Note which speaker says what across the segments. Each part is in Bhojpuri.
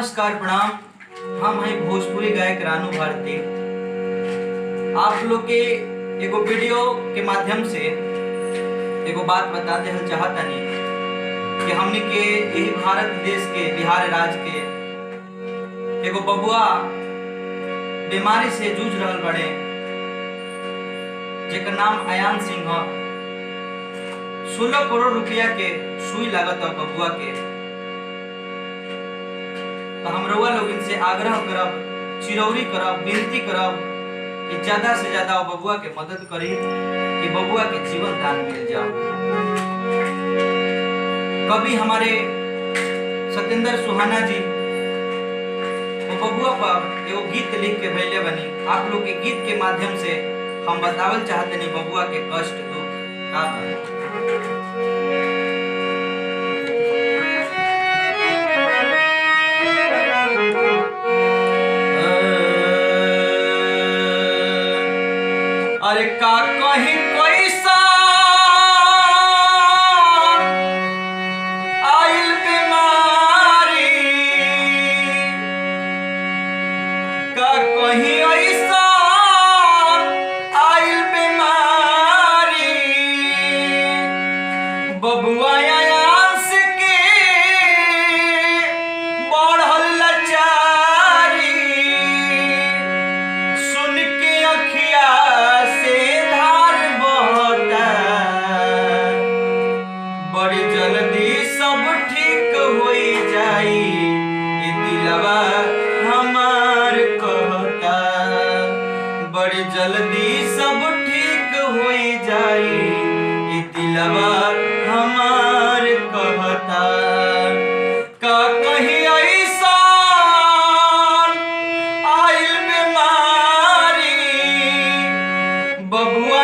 Speaker 1: नमस्कार प्रणाम। हम हैं भोजपुरी गायक रानू भारती। आप लोग के एगो वीडियो के माध्यम से एगो बात बता देना चाहतनी कि हमने के यही भारत देश के बिहार राज्य के एगो बबुआ बीमारी से जूझ रहल बड़े, जेकर नाम आयान सिंह है। 16 करोड़ रुपया के सुई लागत है बबुआ के। तो हम रउआ लोगन से आग्रह करब, चिरौरी करब, विनती करब कि ज्यादा से ज्यादा बबुआ के मदद करी कि बबुआ के जीवन दान मिल जाओ। कभी हमारे सत्येंद्र सुहाना जी वो बबुआ पर एगो गीत लिख के भेजे बनी। आप लोग के गीत के माध्यम से हम बतावल चाहते नहीं बबुआ के कष्ट दुख का बा। अरे का कहीं कोई सा आइल बीमारी, का कहीं ऐसा आइल बीमारी, बबुआ आयास के बढ़ल लाचारी, सुन के अखिया बड़ी जल्दी सब ठीक हो जाई, ये दिलवा हमार कहता। बड़ी जल्दी सब ठीक हो जाई, ये दिलवा हमार कहता। का कहीं ऐसा आइल बीमारी, बबुआ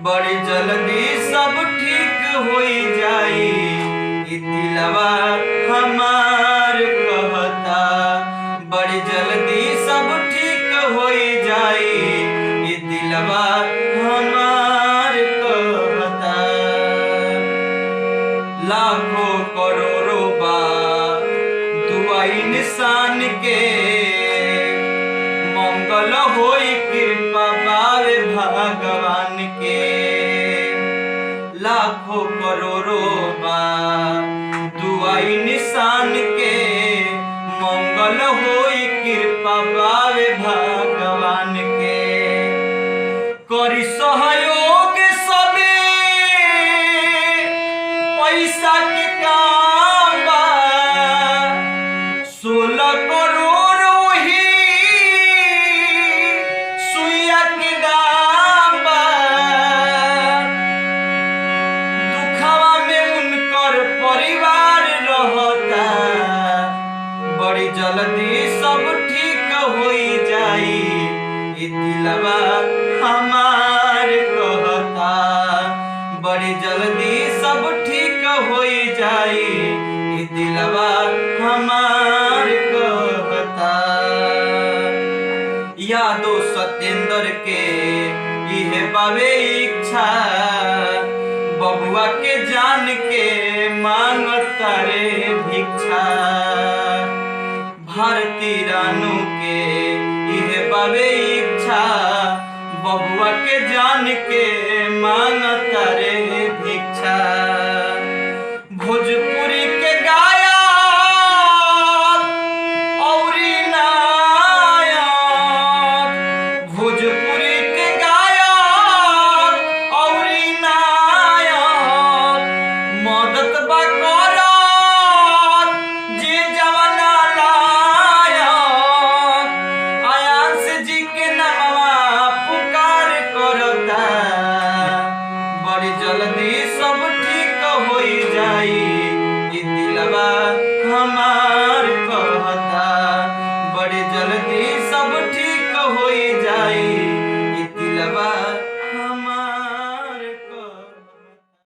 Speaker 1: बड़ी जल्दी सब ठीक हो जाई, ये दिलवा हमार कहता। बड़ी जल्दी सब ठीक हो जाई, ये दिलवा हमार कहता। लाखों करोड़ों बार दुआ इंसान के, मंगल होई कृपा बावे भगवान के। लाखों करोड़ों बार दुआ इंसान के, मंगल होई कृपा बावे भगवान के। करी सहयोग सबे पैसा के काम बा, 16 करोड़ वही सुइया के दाम बा। दुखवा में उनकर परिवार रहता, बड़ी जल्दी सब ठीक हो जाई, ये दिलवा हमार कहता। बड़ी जल्दी सब ठीक हो जाई, ये दिलवा हमार कहता। यादो सत्येंद्र के इहे बावे इच्छा, बबुआ के जान के मांगता रे भिक्षा। भारती रानू के इहे बावे इच्छा, बबुआ के जान के मांगता रे भिक्षा।